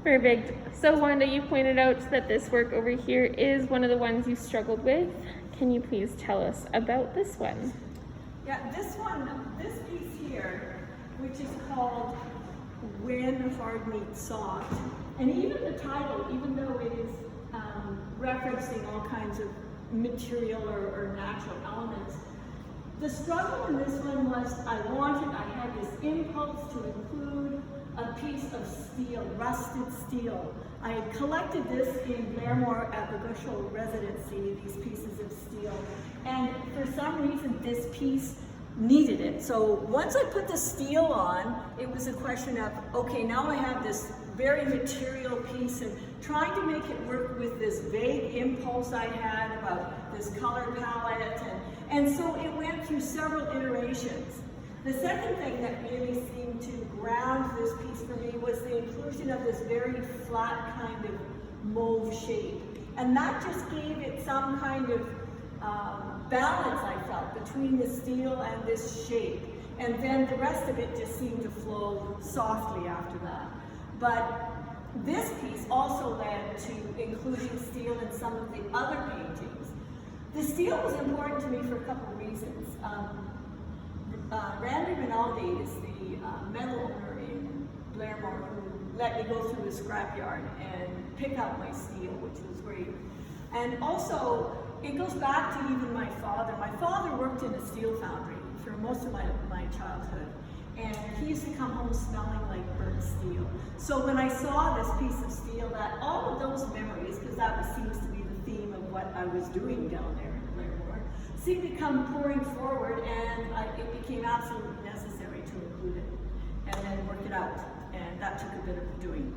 Perfect. So Wanda, you pointed out that this work over here is one of the ones you struggled with. Can you please tell us about this one? Yeah, this piece here, which is called When Hard Meets Soft, and even the title, even though it is referencing all kinds of material or natural elements, the struggle in this one was I had this impulse to include a piece of steel, rusted steel. I had collected this in Blairmore at the Gushel residency, these pieces of steel, and for some reason this piece needed it. So once I put the steel on, it was a question of, okay, now I have this very material piece and trying to make it work with this vague impulse I had about this color palette, and so it went through several iterations. The second thing that really seemed to ground this piece for me was the inclusion of this very flat kind of mauve shape. And that just gave it some kind of balance, I felt, between the steel and this shape. And then the rest of it just seemed to flow softly after that. But this piece also led to including steel in some of the other paintings. The steel was important to me for a couple of reasons. Randy Rinaldi is the metal owner in Blairmore who let me go through his scrapyard and pick out my steel, which was great. And also, it goes back to even my father. My father worked in a steel foundry for most of my childhood, and he used to come home smelling like burnt steel. So when I saw this piece of steel, that all of those memories, because that seems to be the theme of what I was doing down there in Blairmore, seemed to come pouring forward, and it became absolutely necessary to include it and then work it out. And that took a bit of doing.